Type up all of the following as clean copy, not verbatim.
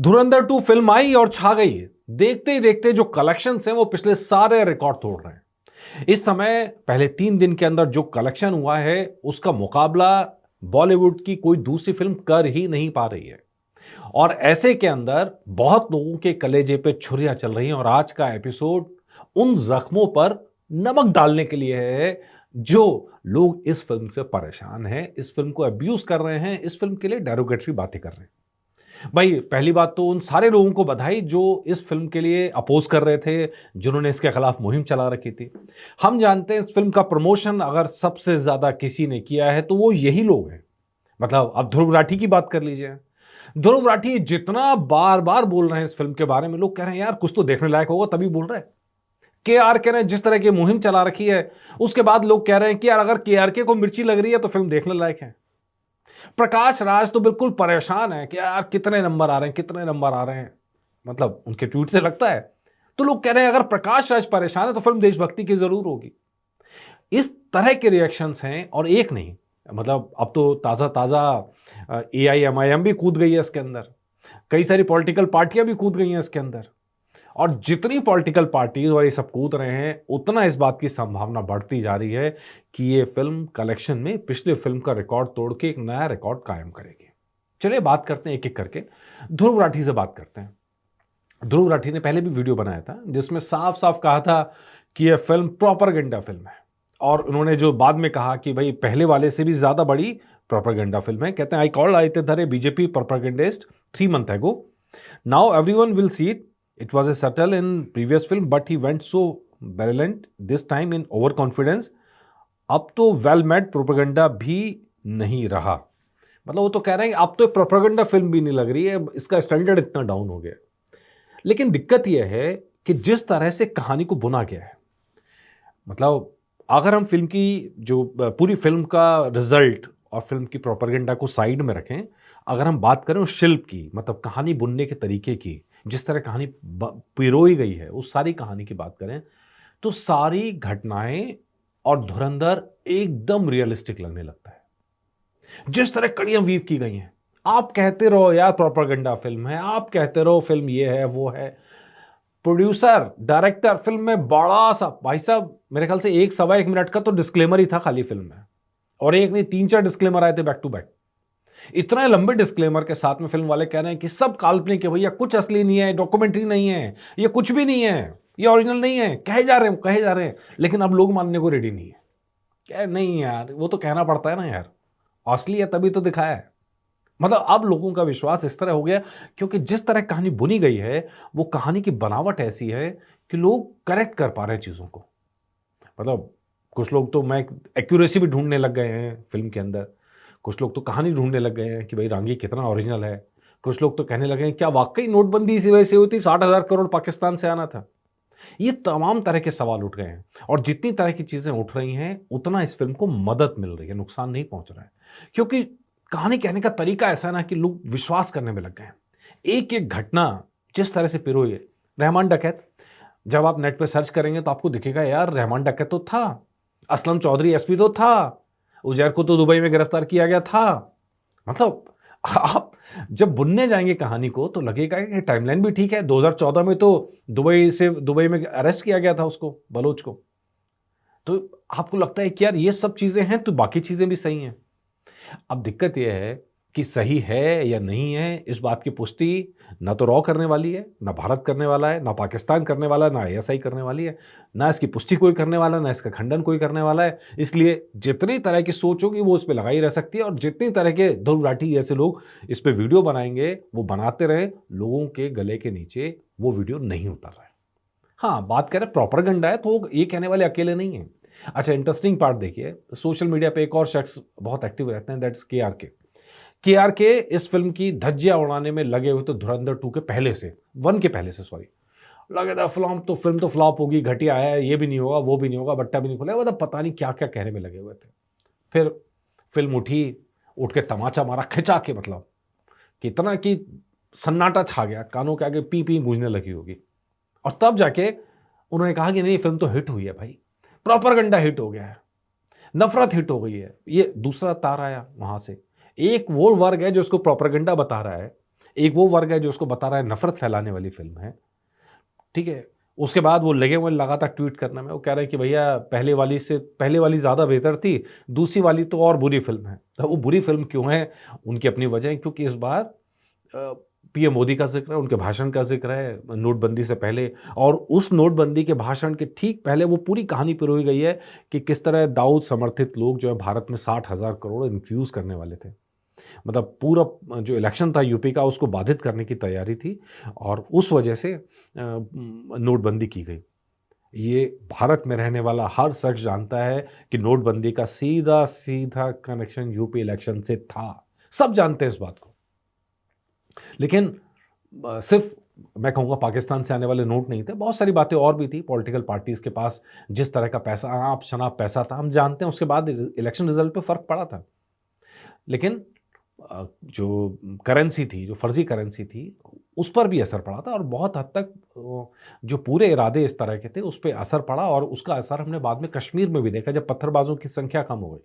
धुरंधर 2 film आई और छा गई है। देखते ही देखते जो कलेक्शंस हैं वो पिछले सारे रिकॉर्ड तोड़ रहे हैं। इस समय पहले 3 दिन के अंदर जो कलेक्शन हुआ है उसका मुकाबला बॉलीवुड की कोई दूसरी फिल्म कर ही नहीं पा रही है। और ऐसे के अंदर बहुत लोगों के कलेजे पे छुरियां चल रही हैं और आज का एपिसोड उन जख्मों पर नमक डालने के लिए है जो लोग इस फिल्म से परेशान हैं, इस फिल्म को अब्यूज कर रहे हैं, इस फिल्म के लिए डेरोगेटरी बातें कर रहे हैं। भाई पहली बात तो उन सारे लोगों को बधाई जो इस फिल्म के लिए अपोज कर रहे थे, जिन्होंने इसके खिलाफ मुहिम चला रखी थी। हम जानते हैं इस फिल्म का प्रमोशन अगर सबसे ज्यादा किसी ने किया है तो वो यही लोग हैं। मतलब अब ध्रुव राठी की बात कर लीजिए। ध्रुव राठी जितना बार बार बोल रहे हैं इस फिल्म के बारे में, लोग कह रहे हैं यार कुछ तो देखने लायक होगा तभी बोल रहे हैं। के आर के ने जिस तरह की मुहिम चला रखी है, उसके बाद लोग कह रहे हैं कि यार अगर के आर के को मिर्ची लग रही है तो फिल्म देखने लायक है। प्रकाश राज तो बिल्कुल परेशान है कि यार कितने नंबर आ रहे हैं, कितने नंबर आ रहे हैं। मतलब उनके ट्वीट से लगता है। तो लोग कह रहे हैं अगर प्रकाश राज परेशान है तो फिल्म देशभक्ति की जरूर होगी। इस तरह के रिएक्शंस हैं और एक नहीं। मतलब अब तो ताजा ताजा AIMIM भी कूद गई है इसके अंदर। कई सारी पॉलिटिकल पार्टियां भी कूद गई हैं इसके अंदर। और जितनी पॉलिटिकल पार्टीज और ये सब कूद रहे हैं, उतना इस बात की संभावना बढ़ती जा रही है कि ये फिल्म कलेक्शन में पिछले फिल्म का रिकॉर्ड तोड़ के एक नया रिकॉर्ड कायम करेगी। चलिए बात करते हैं एक एक करके। ध्रुव राठी से बात करते हैं। ध्रुव राठी ने पहले भी वीडियो बनाया था जिसमें साफ साफ कहा था कि यह फिल्म प्रोपेगेंडा फिल्म है। और उन्होंने जो बाद में कहा कि भाई पहले वाले से भी ज्यादा बड़ी प्रोपेगेंडा फिल्म है। कहते हैं आई कॉल्ड आदित्य धर ए BJP propagandist 3 months ago. Now everyone will see it. It was a subtle in previous film, but he went so violent this time in overconfidence. अब तो वेल मेड प्रोपेगेंडा भी नहीं रहा। मतलब वो तो कह रहे हैं कि अब तो प्रोपेगेंडा फिल्म भी नहीं लग रही है, इसका स्टैंडर्ड इतना डाउन हो गया। लेकिन दिक्कत यह है कि जिस तरह से कहानी को बुना गया है, मतलब अगर हम फिल्म की जो पूरी फिल्म का रिजल्ट और फिल्म की प्रोपेगेंडा को साइड में रखें, अगर हम बात करें उस शिल्प की, मतलब कहानी बुनने के तरीके की, जिस तरह कहानी पिरोई गई है, उस सारी कहानी की बात करें तो सारी घटनाएं और धुरंधर एकदम रियलिस्टिक लगने लगता है। जिस तरह कड़ियां वीव की गई हैं, आप कहते रहो यार प्रोपेगेंडा फिल्म है, आप कहते रहो फिल्म ये है वो है। प्रोड्यूसर डायरेक्टर फिल्म में बड़ा सा, भाई साहब मेरे ख्याल से 1 सवा 1 मिनट का तो डिस्क्लेमर ही था खाली फिल्म में। और एक नहीं 3 4 डिस्क्लेमर आए थे बैक टू बैक। इतने लंबे डिस्क्लेमर के साथ में फिल्म वाले कह रहे हैं कि सब काल्पनिक है भैया, कुछ असली नहीं है, डॉक्यूमेंट्री नहीं है, ये कुछ भी नहीं है, ये ओरिजिनल नहीं है। कहे जा रहे हैं कहे जा रहे हैं, लेकिन अब लोग मानने को रेडी नहीं है। क्या नहीं यार, वो तो कहना पड़ता है ना यार, असली है तभी तो दिखाया है। मतलब अब लोगों का विश्वास इस तरह हो गया क्योंकि जिस तरह कहानी बुनी गई है, वो कहानी की बनावट ऐसी है कि लोग करेक्ट कर पा रहे हैं चीजों को। मतलब कुछ लोग तो मैं एक्यूरेसी भी ढूंढने लग गए हैं फिल्म के अंदर। कुछ लोग तो कहानी ढूंढने लग गए हैं कि भाई रांगी कितना ओरिजिनल है। कुछ लोग तो कहने लगे हैं क्या वाकई नोटबंदी इसी वजह से हुई थी, 60,000 करोड़ पाकिस्तान से आना था। ये तमाम तरह के सवाल उठ गए हैं और जितनी तरह की चीजें उठ रही हैं उतना इस फिल्म को मदद मिल रही है, नुकसान नहीं पहुंच रहा है। क्योंकि कहानी कहने का तरीका ऐसा है ना कि लोग विश्वास करने में लग गए हैं। एक एक घटना जिस तरह से पिरोई है। रहमान डकैत, जब आप नेट पे सर्च करेंगे तो आपको दिखेगा यार रहमान डकैत तो था, असलम चौधरी एसपी तो था, उजैर को तो दुबई में गिरफ्तार किया गया था। मतलब आप जब बुनने जाएंगे कहानी को तो लगेगा कि टाइमलाइन भी ठीक है। 2014 में तो दुबई में अरेस्ट किया गया था उसको, बलोच को। तो आपको लगता है कि यार ये सब चीजें हैं तो बाकी चीजें भी सही हैं। अब दिक्कत यह है कि सही है या नहीं है, इस बात की पुष्टि ना तो रॉ करने वाली है, ना भारत करने वाला है, ना पाकिस्तान करने वाला है, ना ISI करने वाली है। ना इसकी पुष्टि कोई करने वाला है, ना इसका खंडन कोई करने वाला है। इसलिए जितनी तरह की सोच होगी वो उस पर लगाई रह सकती है और जितनी तरह के ध्रुव राठी जैसे लोग इस पर वीडियो बनाएंगे वो बनाते रहे, लोगों के गले के नीचे वो वीडियो नहीं उतर रहा है। हाँ, बात करें प्रोपेगेंडा है तो ये कहने वाले अकेले नहीं हैं। अच्छा, इंटरेस्टिंग पार्ट देखिए, सोशल मीडिया पे एक और शख्स बहुत एक्टिव रहते हैं, दैट्स के आर के इस फिल्म की धज्जियां उड़ाने में लगे हुए थे धुरंधर 2 के पहले से, 1 के पहले से सॉरी। लगे था फिल्म तो फ्लॉप होगी, घटिया है, ये भी नहीं होगा, वो भी नहीं होगा, बट्टा भी नहीं खुलेगा, मतलब पता नहीं क्या क्या कहने में लगे हुए थे। फिर फिल्म उठी, उठ के तमाचा मारा खिंचा के, मतलब कितना कि सन्नाटा छा गया, कानों के आगे पी पी गूंजने लगी होगी। और तब जाके उन्होंने कहा कि नहीं फिल्म तो हिट हुई है भाई, प्रोपेगेंडा हिट हो गया है, नफरत हिट हो गई है। ये दूसरा तार आया वहां से। एक वो वर्ग है जो इसको प्रोपेगेंडा बता रहा है, एक वो वर्ग है जो उसको बता रहा है नफरत फैलाने वाली फिल्म है, ठीक है। उसके बाद वो लगे हुए लगातार ट्वीट करने में, वो कह रहे हैं कि भैया पहले वाली ज़्यादा बेहतर थी, दूसरी वाली तो और बुरी फ़िल्म है। तो वो बुरी फ़िल्म क्यों है? उनकी अपनी वजह है, क्योंकि इस बार पीएम मोदी का ज़िक्र है, उनके भाषण का ज़िक्र है नोटबंदी से पहले, और उस नोटबंदी के भाषण के ठीक पहले वो पूरी कहानी पिरोई गई है कि किस तरह दाऊद समर्थित लोग जो है भारत में 60,000 करोड़ इन्फ्यूज़ करने वाले थे। मतलब पूरा जो इलेक्शन था यूपी का उसको बाधित करने की तैयारी थी, और उस वजह से नोटबंदी की गई। ये भारत में रहने वाला हर शख्स जानता है कि नोटबंदी का सीधा-सीधा कनेक्शन यूपी इलेक्शन से था। सब जानते हैं इस बात को। लेकिन सिर्फ़ मैं कहूँगा पाकिस्तान से आने वाले नोट नहीं थे, बहुत सारी बातें और भी थी। पॉलिटिकल पार्टीज़ के पास जिस तरह का पैसा अनाप-शनाप पैसा था, हम जानते हैं उसके बाद इलेक्शन रिज़ल्ट पे फ़र्क पड़ा था। लेकिन जो करेंसी थी, जो फर्जी करेंसी थी, उस पर भी असर पड़ा था, और बहुत हद तक जो पूरे इरादे इस तरह के थे, उस पे असर पड़ा, और उसका असर हमने बाद में कश्मीर में भी देखा जब पत्थरबाज़ों की संख्या कम हो गई।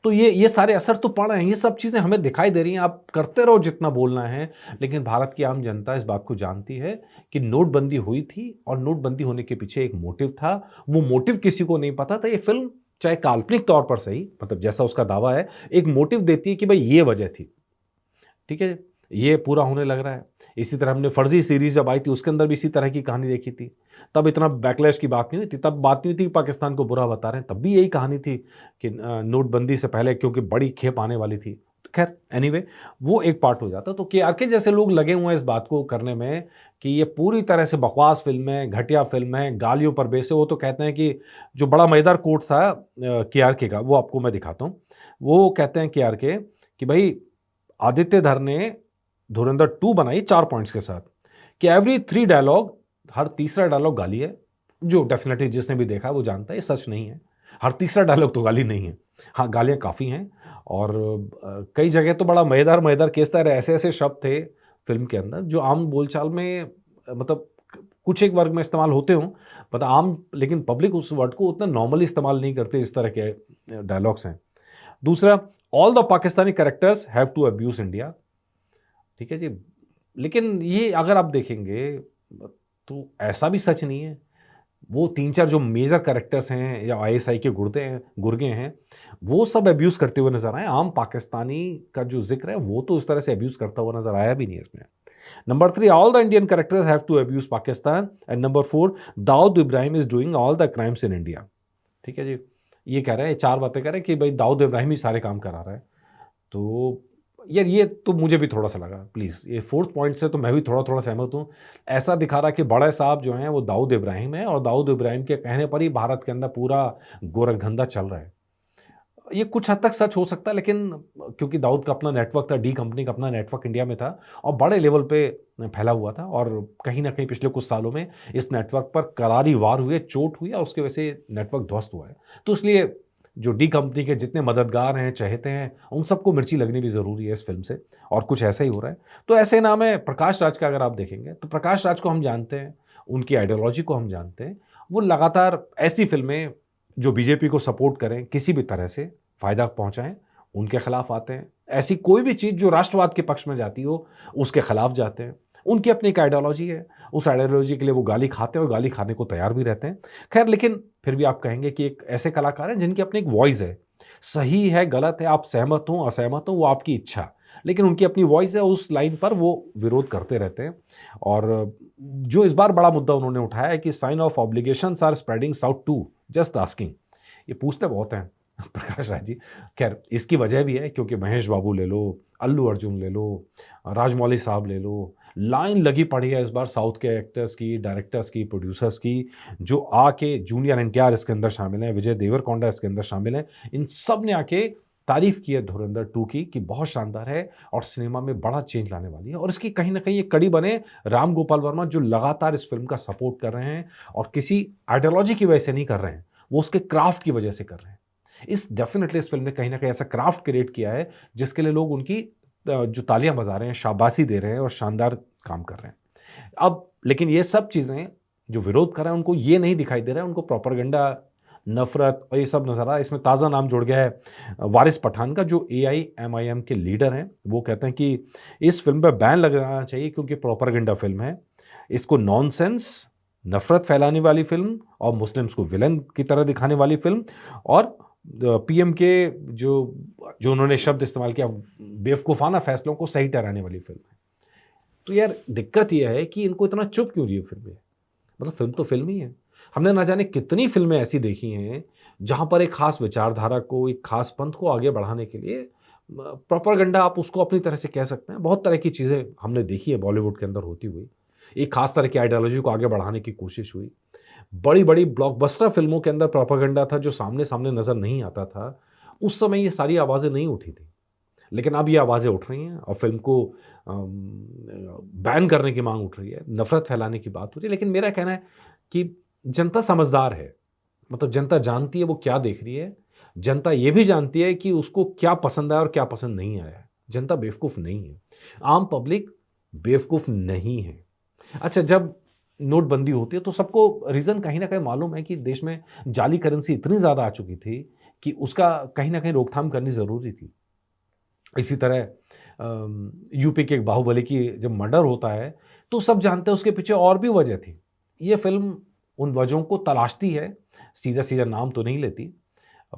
तो ये सारे असर तो पड़ रहे हैं, ये सब चीज़ें हमें दिखाई दे रही हैं, आप करते रहो जितना बोलना है, लेकिन भारत की आम जनता इस बात को जानती है कि नोटबंदी हुई थी, और नोटबंदी होने के पीछे एक मोटिव था। वो मोटिव किसी को नहीं पता था। ये फ़िल्म चाहे काल्पनिक तौर पर सही, मतलब जैसा उसका दावा है, एक मोटिव देती है कि भई ये वजह थी। ठीक है? ये पूरा होने लग रहा है। इसी तरह हमने फर्ज़ी सीरीज़ जब आई थी, उसके अंदर भी इसी तरह की कहानी देखी थी। तब इतना बैकलैश की बात नहीं हुई थी, तब बात नहीं हुई थी कि पाकिस्तान को बुरा बता रहे हैं, तब भी यही कहानी थी कि नोटबंदी से पहले क्योंकि बड़ी खेप आने वाली थी। तो ख़ैर एनीवे, वो एक पार्ट हो जाता। तो केआरके जैसे लोग लगे हुए हैं इस बात को करने में कि ये पूरी तरह से बकवास फ़िल्म है, घटिया फ़िल्म है, गालियों पर बेस है। वो तो कहते हैं कि जो बड़ा मज़ेदार कोट था केआरके का, वो आपको मैं दिखाता हूँ। वो कहते हैं केआरके कि भई आदित्य धर ने धुरंधर 2 बनाई 4 पॉइंट्स के साथ, कि एवरी 3 डायलॉग, हर तीसरा डायलॉग गाली है, जो डेफिनिटली जिसने भी देखा है वो जानता है ये सच नहीं है। हर तीसरा डायलॉग तो गाली नहीं है। हाँ, गालियाँ काफ़ी हैं, और कई जगह तो बड़ा मज़ेदार-मज़ेदार केस था, ऐसे-ऐसे शब्द थे फ़िल्म के अंदर जो आम बोलचाल में मतलब कुछ एक वर्ग में इस्तेमाल होते हों, मतलब आम, लेकिन पब्लिक उस वर्ड को उतना नॉर्मली इस्तेमाल नहीं करते जिस तरह के डायलॉग्स हैं। दूसरा, all the Pakistani characters have to abuse India. ठीक है जी। लेकिन ये अगर आप देखेंगे तो ऐसा भी सच नहीं है। वो 3-4 जो मेजर कैरेक्टर्स हैं या आईएसआई के गुर्गे हैं, वो सब अब्यूज़ करते हुए नज़र आए। आम पाकिस्तानी का जो ज़िक्र है, वो तो इस तरह से अब्यूज़ करता हुआ नज़र आया भी नहीं है इसमें। Number 3, all the Indian characters have to abuse Pakistan, and number 4, Dawood Ibrahim is doing all the crimes in India. ठीक है जी। ये कह रहे हैं, 4 बातें कह रहे हैं कि भई दाऊद इब्राहिम ही सारे काम करा रहा है। तो यार ये तो मुझे भी थोड़ा-सा लगा, प्लीज़ ये 4th पॉइंट से तो मैं भी थोड़ा-थोड़ा सहमत हूँ। ऐसा दिखा रहा है कि बड़े साहब जो हैं वो दाऊद इब्राहिम हैं, और दाऊद इब्राहिम के कहने पर ही भारत के अंदर पूरा गोरखधंधा चल रहा है। ये कुछ हद तक सच हो सकता है, लेकिन क्योंकि दाऊद का अपना नेटवर्क था, डी कंपनी का अपना नेटवर्क इंडिया में था, और बड़े लेवल पे फैला हुआ था, और कहीं न कहीं पिछले कुछ सालों में इस नेटवर्क पर करारी वार हुई है, चोट हुई है, और उसकी वजह से नेटवर्क ध्वस्त हुआ है। तो इसलिए जो डी कंपनी के जितने मददगार हैं, चहेते हैं, उन सबको मिर्ची लगनी भी ज़रूरी है इस फ़िल्म से, और कुछ ऐसा ही हो रहा है। तो ऐसे नाम है प्रकाश राज का, अगर आप देखेंगे, तो प्रकाश राज को हम जानते हैं, उनकी आइडियोलॉजी को हम जानते हैं। वो लगातार ऐसी फ़िल्में जो बीजेपी को सपोर्ट करें, किसी भी तरह से फ़ायदा पहुँचाएँ, उनके खिलाफ आते हैं। ऐसी कोई भी चीज़ जो राष्ट्रवाद के पक्ष में जाती हो, उसके खिलाफ जाते हैं। उनकी अपनी एक आइडियोलॉजी है, उस आइडियोलॉजी के लिए वो गाली खाते हैं, और गाली खाने को तैयार भी रहते हैं। ख़ैर, लेकिन फिर भी आप कहेंगे कि एक ऐसे कलाकार हैं जिनकी अपनी एक वॉइस है। सही है, गलत है, आप सहमत हों, असहमत हों, वो आपकी इच्छा। लेकिन उनकी अपनी वॉइस है, उस लाइन पर वो विरोध करते रहते हैं। और जो इस बार बड़ा मुद्दा उन्होंने उठाया है कि sign of obligations are spreading south too, just asking. ये पूछते बहुत हैं प्रकाश राज जी। खैर, इसकी वजह भी है क्योंकि महेश बाबू ले लो, अल्लू अर्जुन ले लो, राजमौली साहब ले लो, लाइन लगी पड़ी है इस बार साउथ के एक्टर्स की, डायरेक्टर्स की, प्रोड्यूसर्स की, जो आके जूनियर एनटीआर इसके अंदर शामिल हैं, विजय देवरकोंडा इसके अंदर शामिल हैं। इन सब ने आके तारीफ़ की है धुरंधर 2 की कि बहुत शानदार है, और सिनेमा में बड़ा चेंज लाने वाली है, और इसकी कहीं न कहीं एक कड़ी बने राम गोपाल वर्मा, जो लगातार इस फ़िल्म का सपोर्ट कर रहे हैं, और किसी आइडियोलॉजी की वजह से नहीं कर रहे हैं, वो उसके क्राफ्ट की वजह से कर रहे हैं। डेफ़िनेटली इस फ़िल्म ने कहीं न कहीं ऐसा क्राफ्ट क्रिएट किया है, जिसके लिए लोग उनकी जो तालियाँ बजा रहे हैं, शाबाशी दे रहे हैं, और शानदार काम कर रहे हैं। अब लेकिन ये सब चीज़ें जो विरोध कर रहे हैं, उनको ये नहीं दिखाई दे रहा है, उनको प्रोपेगेंडा नफ़रत और ये सब नज़र आ रहा है। इसमें ताज़ा नाम जुड़ गया है वारिस पठान का, जो एआईएमआईएम के लीडर हैं। वो कहते हैं कि इस फ़िल्म पे बैन लगाना चाहिए क्योंकि प्रोपेगेंडा फ़िल्म है। इसको नॉनसेंस, नफ़रत फैलाने वाली फ़िल्म और मुस्लिम्स को विलेन की तरह दिखाने वाली फ़िल्म और पीएम के जो जो उन्होंने शब्द इस्तेमाल किया, बेवकूफ़ाना फ़ैसलों को सही ठहराने वाली फ़िल्म है। तो यार दिक्कत ये है कि इनको इतना चुप क्यों रही है फिल्में? मतलब फ़िल्म तो फ़िल्म ही है। हमने ना जाने कितनी फ़िल्में ऐसी देखी हैं, जहाँ पर एक ख़ास विचारधारा को, एक ख़ास पंथ को आगे बढ़ाने के लिए प्रोपेगेंडा आप उसको अपनी तरह से कह सकते हैं। बहुत तरह की चीज़ें हमने देखी है बॉलीवुड के अंदर होती हुई। एक ख़ास तरह की आइडियोलॉजी को आगे बढ़ाने की कोशिश हुई। बड़ी-बड़ी ब्लॉकबस्टर फ़िल्मों के अंदर प्रोपेगेंडा था जो सामने-सामने नज़र नहीं आता था। उस समय ये सारी आवाज़ें नहीं उठी थी। लेकिन अब ये आवाज़ें उठ रही हैं और फ़िल्म को बैन करने की माँग उठ रही है, नफ़रत फैलाने की बात हो रही है। लेकिन मेरा कहना है कि जनता समझदार है। मतलब जनता जानती है वो क्या देख रही है। जनता ये भी जानती है कि उसको क्या पसंद आया और क्या पसंद नहीं आया है। जनता बेवकूफ़ नहीं है। आम पब्लिक बेवकूफ़ नहीं है। अच्छा, जब नोटबंदी होती है तो सबको रीज़न कहीं न कहीं मालूम है कि देश में जाली करेंसी इतनी ज़्यादा आ चुकी थी कि उसका कहीं न कहीं रोकथाम करनी ज़रूरी थी। इसी तरह यूपी के एक बाहुबली की जब मर्डर होता है, तो सब जानते हैं उसके पीछे और भी वजह थी। ये फ़िल्म उन वजहों को तलाशती है, सीधा-सीधा नाम तो नहीं लेती।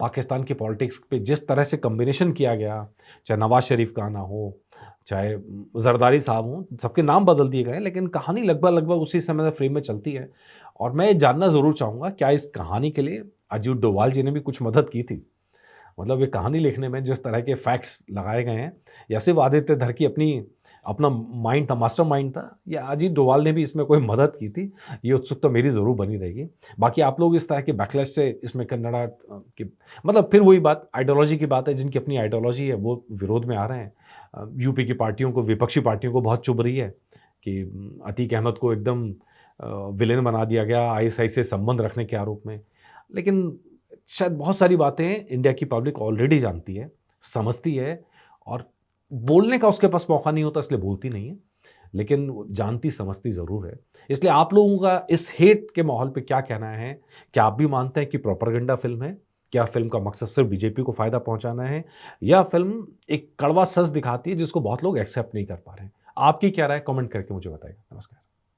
पाकिस्तान की पॉलिटिक्स पे जिस तरह से कॉम्बिनेशन किया गया, चाहे नवाज़ शरीफ का आना हो, चाहे ज़रदारी साहब हों, सबके नाम बदल दिए गए हैं, लेकिन कहानी लगभग-लगभग उसी समय फ्रेम में चलती है। और मैं ये जानना ज़रूर चाहूँगा, क्या इस कहानी के लिए अजीत डोभाल जी ने भी कुछ मदद की थी? मतलब ये कहानी लिखने में जिस तरह के फैक्ट्स लगाए गए हैं, या सिर्फ़ आदित्य धर की अपना माइंड था, मास्टरमाइंड था, या अजीत डोभाल ने भी इसमें कोई मदद की थी? ये उत्सुकता मेरी ज़रूर बनी रहेगी। बाकी आप लोग इस तरह के बैकलैश से इसमें कन्नड़ा के मतलब फिर वही बात आइडियोलॉजी की बात है, जिनकी अपनी आइडियोलॉजी है वो विरोध में आ रहे हैं। यूपी की पार्टियों को, विपक्षी पार्टियों को बहुत चुभ रही है कि अतीक अहमद को एकदम विलेन बना दिया गया आईएसआई से संबंध रखने के आरोप में। लेकिन शायद बहुत सारी बातें इंडिया की पब्लिक ऑलरेडी जानती है, समझती है और बोलने का उसके पास मौका नहीं होता इसलिए बोलती नहीं है। लेकिन वो जानती समझती ज़रूर है। इसलिए आप लोगों का इस हेट के माहौल पे क्या कहना है? क्या आप भी मानते हैं कि प्रोपेगेंडा फ़िल्म है? क्या फ़िल्म का मकसद सिर्फ़ बीजेपी को फ़ायदा पहुँचाना है? या फ़िल्म एक कड़वा सच दिखाती है जिसको बहुत लोग एक्सेप्ट नहीं कर पा रहे हैं? आपकी क्या राय है? कमेंट करके मुझे बताइए। नमस्कार।